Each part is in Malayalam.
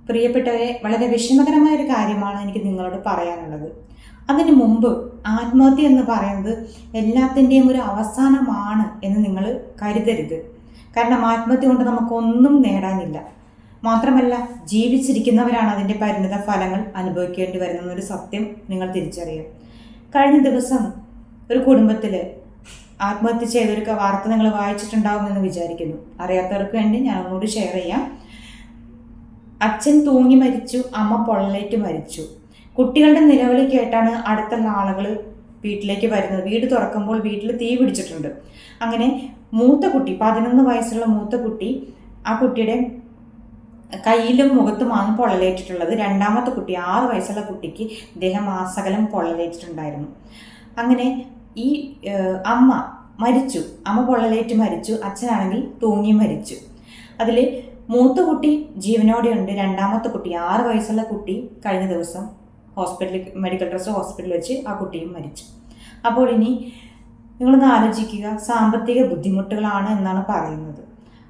പ്രിയപ്പെട്ടവരെ, വളരെ വിഷമകരമായ ഒരു കാര്യമാണ് എനിക്ക് നിങ്ങളോട് പറയാനുള്ളത്. അതിനു മുമ്പ് ആത്മഹത്യ എന്ന് പറയുന്നത് എല്ലാത്തിൻ്റെയും ഒരു അവസാനമാണ് എന്ന് നിങ്ങൾ കരുതരുത്. കാരണം ആത്മഹത്യ കൊണ്ട് നമുക്കൊന്നും നേടാനില്ല. മാത്രമല്ല, ജീവിച്ചിരിക്കുന്നവരാണ് അതിൻ്റെ പരിണിത ഫലങ്ങൾ അനുഭവിക്കേണ്ടി വരുന്നൊരു സത്യം നിങ്ങൾ തിരിച്ചറിയും. കഴിഞ്ഞ ദിവസം ഒരു കുടുംബത്തിൽ ആത്മഹത്യ ചെയ്തൊരു വാർത്ത നിങ്ങൾ വായിച്ചിട്ടുണ്ടാവുമെന്ന് വിചാരിക്കുന്നു. അറിയാത്തവർക്ക് വേണ്ടി ഞാൻ ഒന്നുകൂടി ഷെയർ ചെയ്യാം. അച്ഛൻ തൂങ്ങി മരിച്ചു, അമ്മ പൊള്ളലേറ്റ് മരിച്ചു. കുട്ടികളുടെ നിലവിളി കേട്ടാണ് അടുത്തുള്ള ആളുകൾ വീട്ടിലേക്ക് വരുന്നത്. വീട് തുറക്കുമ്പോൾ വീട്ടിൽ തീ പിടിച്ചിട്ടുണ്ട്. അങ്ങനെ മൂത്ത കുട്ടി, 11 വയസ്സുള്ള മൂത്ത കുട്ടി, ആ കുട്ടിയുടെ കയ്യിലും മുഖത്തുമാണ് പൊള്ളലേറ്റിട്ടുള്ളത്. രണ്ടാമത്തെ കുട്ടി, 6 വയസ്സുള്ള കുട്ടിക്ക് ദേഹമാസകലം പൊള്ളലേറ്റിട്ടുണ്ടായിരുന്നു. അങ്ങനെ ഈ അമ്മ മരിച്ചു, അമ്മ പൊള്ളലേറ്റ് മരിച്ചു, അച്ഛനാണെങ്കിൽ തൂങ്ങി മരിച്ചു. അതിൽ മൂത്ത കുട്ടി ജീവനോടെയുണ്ട്. രണ്ടാമത്തെ കുട്ടി, 6 വയസ്സുള്ള കുട്ടി, കഴിഞ്ഞ ദിവസം മെഡിക്കൽ ട്രസ്റ്റ് ഹോസ്പിറ്റലിൽ വെച്ച് ആ കുട്ടിയും മരിച്ചു. അപ്പോൾ ഇനി നിങ്ങളൊന്ന് ആലോചിക്കുക, സാമ്പത്തിക ബുദ്ധിമുട്ടുകളാണ് എന്നാണ് പറയുന്നത്.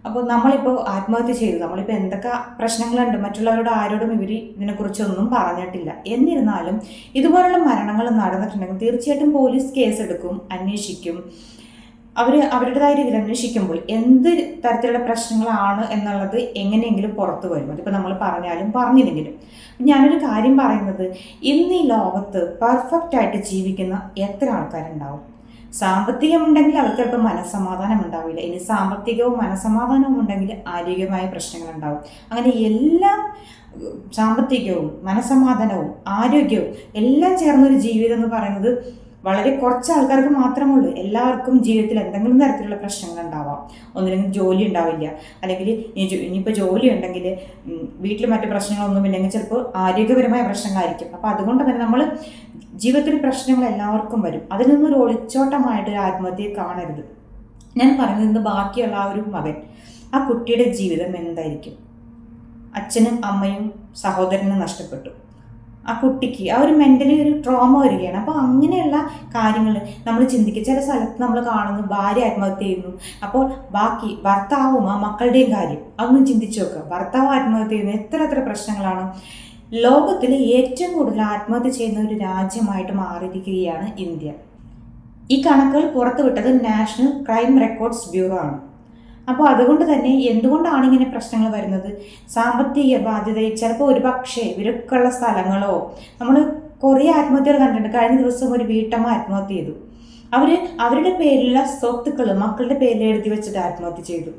അപ്പോൾ നമ്മളിപ്പോൾ ആത്മഹത്യ ചെയ്തു, നമ്മളിപ്പോൾ എന്തൊക്കെ പ്രശ്നങ്ങളുണ്ട്, മറ്റുള്ളവരോട് ആരോടും ഇതിനെക്കുറിച്ചൊന്നും പറഞ്ഞിട്ടില്ല. എന്നിരുന്നാലും ഇതുപോലുള്ള മരണങ്ങൾ നടന്നിട്ടുണ്ടെങ്കിൽ തീർച്ചയായിട്ടും പോലീസ് കേസെടുക്കും, അന്വേഷിക്കും. അവരുടേതായ രീതിയിൽ അന്വേഷിക്കുമ്പോൾ എന്ത് തരത്തിലുള്ള പ്രശ്നങ്ങളാണ് എന്നുള്ളത് എങ്ങനെയെങ്കിലും പുറത്തു വരും. അതിപ്പോൾ നമ്മൾ പറഞ്ഞാലും പറഞ്ഞില്ലെങ്കിലും. ഞാനൊരു കാര്യം പറയുന്നത്, ഇന്ന് ഈ ലോകത്ത് പെർഫെക്റ്റ് ആയിട്ട് ജീവിക്കുന്ന എത്ര ആൾക്കാരുണ്ടാവും? സാമ്പത്തികമുണ്ടെങ്കിൽ അവർക്ക് ചിലപ്പോൾ മനസ്സമാധാനം ഉണ്ടാവില്ല. ഇനി സാമ്പത്തികവും മനസ്സമാധാനവും ഉണ്ടെങ്കിൽ ആരോഗ്യമായ പ്രശ്നങ്ങളുണ്ടാവും. അങ്ങനെ എല്ലാം, സാമ്പത്തികവും മനസ്സമാധാനവും ആരോഗ്യവും എല്ലാം ചേർന്നൊരു ജീവിതം എന്ന് പറയുന്നത് വളരെ കുറച്ച് ആൾക്കാർക്ക് മാത്രമുള്ളൂ. എല്ലാവർക്കും ജീവിതത്തിൽ എന്തെങ്കിലും തരത്തിലുള്ള പ്രശ്നങ്ങൾ ഉണ്ടാവാം. ഒന്നില്ലെങ്കിൽ ജോലി ഉണ്ടാവില്ല, അല്ലെങ്കിൽ ഇനിയിപ്പോൾ ജോലി ഉണ്ടെങ്കിൽ വീട്ടിൽ മറ്റു പ്രശ്നങ്ങളൊന്നുമില്ലെങ്കിൽ ചിലപ്പോൾ ആരോഗ്യപരമായ പ്രശ്നങ്ങളായിരിക്കും. അപ്പോൾ അതുകൊണ്ട് തന്നെ നമ്മൾ ജീവിതത്തിൽ പ്രശ്നങ്ങൾ എല്ലാവർക്കും വരും. അതിൽ നിന്നൊരു ഒളിച്ചോട്ടമായിട്ട് ഒരു ആത്മഹത്യയെ കാണരുത്. ഞാൻ പറയുന്നത്, ബാക്കിയുള്ള ആ ഒരു മകൻ, ആ കുട്ടിയുടെ ജീവിതം എന്തായിരിക്കും? അച്ഛനും അമ്മയും സഹോദരനും നഷ്ടപ്പെട്ടു. ആ കുട്ടിക്ക് ആ ഒരു മെൻ്റലി ഒരു ട്രോമ വരികയാണ്. അപ്പോൾ അങ്ങനെയുള്ള കാര്യങ്ങൾ നമ്മൾ ചിന്തിക്കുക. ചില സ്ഥലത്ത് നമ്മൾ കാണുന്നു ഭാര്യ ആത്മഹത്യ ചെയ്യുന്നു. അപ്പോൾ ബാക്കി ഭർത്താവും ആ മക്കളുടെയും കാര്യം അതൊന്നും ചിന്തിച്ചു നോക്കുക. ഭർത്താവ് ആത്മഹത്യ ചെയ്യുന്നു, എത്ര പ്രശ്നങ്ങളാണ്. ലോകത്തിൽ ഏറ്റവും കൂടുതൽ ആത്മഹത്യ ചെയ്യുന്ന ഒരു രാജ്യമായിട്ട് മാറിയിരിക്കുകയാണ് ഇന്ത്യ. ഈ കണക്കുകൾ പുറത്തുവിട്ടത് നാഷണൽ ക്രൈം റെക്കോർഡ്സ് ബ്യൂറോ ആണ്. അപ്പോൾ അതുകൊണ്ട് തന്നെ എന്തുകൊണ്ടാണ് ഇങ്ങനെ പ്രശ്നങ്ങൾ വരുന്നത്? സാമ്പത്തിക ബാധ്യത, ചിലപ്പോൾ ഒരു പക്ഷേ ഇവർക്കുള്ള സ്ഥലങ്ങളോ. നമ്മൾ കുറേ ആത്മഹത്യകൾ കണ്ടിട്ടുണ്ട്. കഴിഞ്ഞ ദിവസം ഒരു വീട്ടമ്മ ആത്മഹത്യ ചെയ്തു. അവരുടെ പേരിലുള്ള സ്വത്തുക്കൾ മക്കളുടെ പേരിൽ എഴുതി വെച്ചിട്ട് ആത്മഹത്യ ചെയ്തു.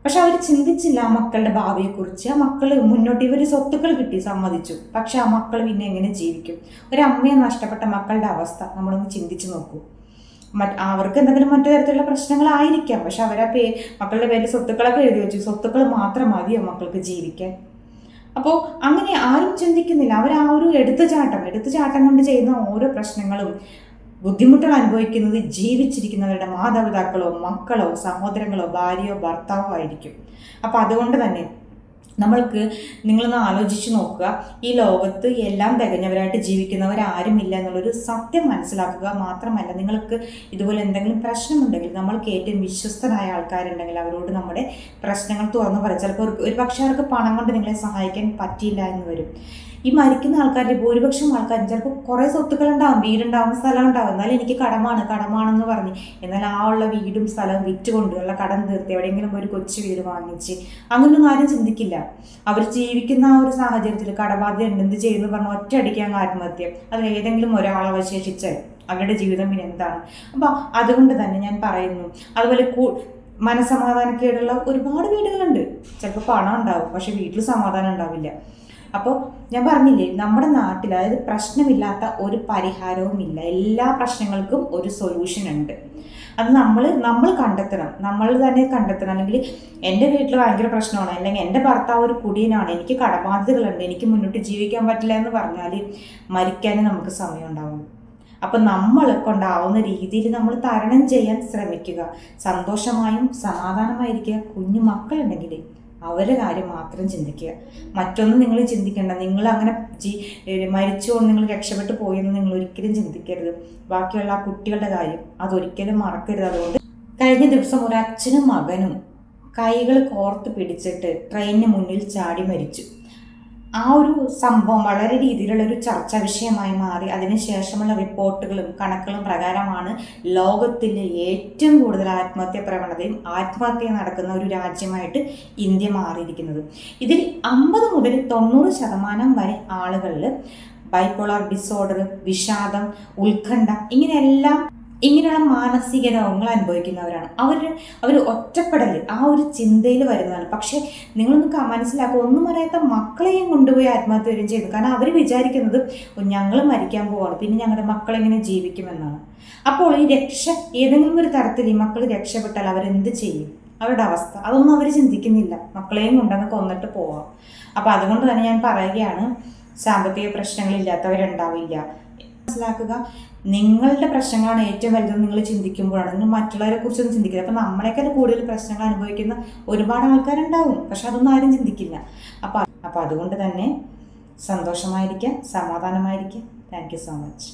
പക്ഷെ അവർ ചിന്തിച്ചില്ല ആ മക്കളുടെ ഭാവിയെക്കുറിച്ച്. ആ മക്കൾ മുന്നോട്ട്, ഇവർ സ്വത്തുക്കൾ കിട്ടി, സമ്മതിച്ചു. പക്ഷെ ആ മക്കൾ പിന്നെ എങ്ങനെ ജീവിക്കും? ഒരമ്മയെ നഷ്ടപ്പെട്ട മക്കളുടെ അവസ്ഥ നമ്മളൊന്ന് ചിന്തിച്ച് നോക്കൂ. അവർക്ക് എന്തെങ്കിലും മറ്റു തരത്തിലുള്ള പ്രശ്നങ്ങളായിരിക്കാം. പക്ഷെ മക്കളുടെ പേരിൽ സ്വത്തുക്കളൊക്കെ എഴുതി വെച്ചു. സ്വത്തുക്കൾ മാത്രം മതിയോ മക്കൾക്ക് ജീവിക്കാൻ? അപ്പോൾ അങ്ങനെ ആരും ചിന്തിക്കുന്നില്ല. ആ ഒരു എടുത്തുചാട്ടം കൊണ്ട് ചെയ്യുന്ന ഓരോ പ്രശ്നങ്ങളും ബുദ്ധിമുട്ടുകൾ അനുഭവിക്കുന്നത് ജീവിച്ചിരിക്കുന്നവരുടെ മാതാപിതാക്കളോ മക്കളോ സഹോദരങ്ങളോ ഭാര്യയോ ഭർത്താവോ ആയിരിക്കും. അപ്പോൾ അതുകൊണ്ട് തന്നെ നിങ്ങളൊന്ന് ആലോചിച്ച് നോക്കുക. ഈ ലോകത്ത് എല്ലാം തികഞ്ഞവരായിട്ട് ജീവിക്കുന്നവരാരുമില്ല എന്നുള്ളൊരു സത്യം മനസ്സിലാക്കുക. മാത്രമല്ല, നിങ്ങൾക്ക് ഇതുപോലെ എന്തെങ്കിലും പ്രശ്നമുണ്ടെങ്കിൽ നമ്മൾക്ക് ഏറ്റവും വിശ്വസ്തരായ ആൾക്കാരുണ്ടെങ്കിൽ അവരോട് നമ്മുടെ പ്രശ്നങ്ങൾ തുറന്നു പറയാം. ചിലപ്പോൾ ഒരു പക്ഷേ അവർക്ക് പണം കൊണ്ട് നിങ്ങളെ സഹായിക്കാൻ പറ്റിയില്ല എന്ന് വരും. ഈ മരിക്കുന്ന ആൾക്കാരുടെ ഭൂരിപക്ഷം ആൾക്കാരും ചിലപ്പോൾ കുറേ സ്വത്തുക്കളുണ്ടാവും, വീടുണ്ടാവും, സ്ഥലം ഉണ്ടാവും. എന്നാലും എനിക്ക് കടമാണെന്ന് പറഞ്ഞ്, എന്നാൽ ആ ഉള്ള വീടും സ്ഥലവും വിറ്റുകൊണ്ടുള്ള കടം തീർത്ത് എവിടെയെങ്കിലും ഒരു കൊച്ചു വീട് വാങ്ങിച്ച് അങ്ങനെയൊന്നും ആരും ചിന്തിക്കില്ല. അവർ ജീവിക്കുന്ന ആ ഒരു സാഹചര്യത്തിൽ കടബാധ്യത എന്ത് ചെയ്യുന്നു പറഞ്ഞ് ഒറ്റയടിക്കാൻ ആത്മഹത്യ. അതിൽ ഏതെങ്കിലും ഒരാൾ അവശേഷിച്ചാൽ അവരുടെ ജീവിതം പിന്നെ എന്താണ്? അപ്പോൾ അതുകൊണ്ട് തന്നെ ഞാൻ പറയുന്നു, അതുപോലെ മനസ്സമാധാനക്കേടുള്ള ഒരുപാട് വീടുകളുണ്ട്. ചിലപ്പോൾ പണം ഉണ്ടാവും, പക്ഷെ വീട്ടിൽ സമാധാനം ഉണ്ടാവില്ല. അപ്പോൾ ഞാൻ പറഞ്ഞില്ലേ, നമ്മുടെ നാട്ടിൽ അതായത് പ്രശ്നമില്ലാത്ത ഒരു പരിഹാരവും ഇല്ല. എല്ലാ പ്രശ്നങ്ങൾക്കും ഒരു സൊല്യൂഷൻ ഉണ്ട്. അത് നമ്മൾ കണ്ടെത്തണം, നമ്മൾ തന്നെ കണ്ടെത്തണം. അല്ലെങ്കിൽ എൻ്റെ വീട്ടിൽ ഭയങ്കര പ്രശ്നമാണ്, അല്ലെങ്കിൽ എൻ്റെ ഭർത്താവ് ഒരു കുടിയനാണ്, എനിക്ക് കടബാധ്യതകളുണ്ട്, എനിക്ക് മുന്നോട്ട് ജീവിക്കാൻ പറ്റില്ല എന്ന് പറഞ്ഞാൽ മരിക്കാനേ നമുക്ക് സമയം ഉണ്ടാവുള്ളൂ. അപ്പം നമ്മൾ കൊണ്ടാവുന്ന രീതിയിൽ നമ്മൾ തരണം ചെയ്യാൻ ശ്രമിക്കുക. സന്തോഷമായും സമാധാനമായിരിക്കുക. കുഞ്ഞു മക്കളുണ്ടെങ്കിൽ അവരുടെ കാര്യം മാത്രം ചിന്തിക്കുക. മറ്റൊന്നും നിങ്ങൾ ചിന്തിക്കേണ്ട. നിങ്ങൾ അങ്ങനെ മരിച്ചുകൊണ്ട് നിങ്ങൾ രക്ഷപ്പെട്ടു പോയെന്ന് നിങ്ങൾ ഒരിക്കലും ചിന്തിക്കരുത്. ബാക്കിയുള്ള ആ കുട്ടികളുടെ കാര്യം അതൊരിക്കലും മറക്കരുത്. അതുകൊണ്ട് കഴിഞ്ഞ ദിവസം ഒരു അച്ഛനും മകനും കൈകൾ കോർത്ത് പിടിച്ചിട്ട് ട്രെയിനിന് മുന്നിൽ ചാടി മരിച്ചു. ആ ഒരു സംഭവം വളരെ രീതിയിലുള്ള ഒരു ചർച്ചാ വിഷയമായി മാറി. അതിനുശേഷമുള്ള റിപ്പോർട്ടുകളും കണക്കുകളും പ്രകാരമാണ് ലോകത്തിലെ ഏറ്റവും കൂടുതൽ ആത്മഹത്യ പ്രവണതയും ആത്മഹത്യ നടക്കുന്ന ഒരു രാജ്യമായിട്ട് ഇന്ത്യ മാറിയിരിക്കുന്നത്. ഇതിൽ 50 മുതൽ 90% വരെ ആളുകളിൽ ബൈപ്പോളർ ഡിസോർഡർ, വിഷാദം, ഉത്കണ്ഠ ഇങ്ങനെയുള്ള മാനസിക രോഗങ്ങൾ അനുഭവിക്കുന്നവരാണ്. അവർ ഒറ്റപ്പെടൽ ആ ഒരു ചിന്തയിൽ വരുന്നതാണ്. പക്ഷേ നിങ്ങളൊന്ന് മനസ്സിലാക്കുക, ഒന്നും അറിയാത്ത മക്കളെയും കൊണ്ടുപോയി ആത്മഹത്യ വരും ചെയ്തു. കാരണം അവർ വിചാരിക്കുന്നത് ഞങ്ങൾ മരിക്കാൻ പോവാണ്, പിന്നെ ഞങ്ങളുടെ മക്കളെങ്ങനെ ജീവിക്കുമെന്നാണ്. അപ്പോൾ ഈ ഏതെങ്കിലും ഒരു തരത്തിൽ ഈ മക്കൾ രക്ഷപ്പെട്ടാൽ അവരെന്ത് ചെയ്യും, അവരുടെ അവസ്ഥ അതൊന്നും അവർ ചിന്തിക്കുന്നില്ല. മക്കളെയും കൊണ്ടങ്ങ് കൊന്നിട്ട് പോവാം. അപ്പോൾ അതുകൊണ്ട് തന്നെ ഞാൻ പറയുകയാണ്, സാമ്പത്തിക പ്രശ്നങ്ങളില്ലാത്തവരുണ്ടാവില്ല. മനസ്സിലാക്കുക, നിങ്ങളുടെ പ്രശ്നങ്ങളാണ് ഏറ്റവും വലുതെന്ന് നിങ്ങൾ ചിന്തിക്കുമ്പോഴാണ് നിങ്ങൾ മറ്റുള്ളവരെ കുറിച്ചൊന്നും ചിന്തിക്കില്ല. അപ്പം നമ്മളെക്കാൾ കൂടുതൽ പ്രശ്നങ്ങൾ അനുഭവിക്കുന്ന ഒരുപാട് ആൾക്കാരുണ്ടാവും, പക്ഷെ അതൊന്നും ആരും ചിന്തിക്കില്ല. അപ്പം അതുകൊണ്ട് തന്നെ സന്തോഷമായിരിക്കുക, സമാധാനമായിരിക്കുക. Thank you so much.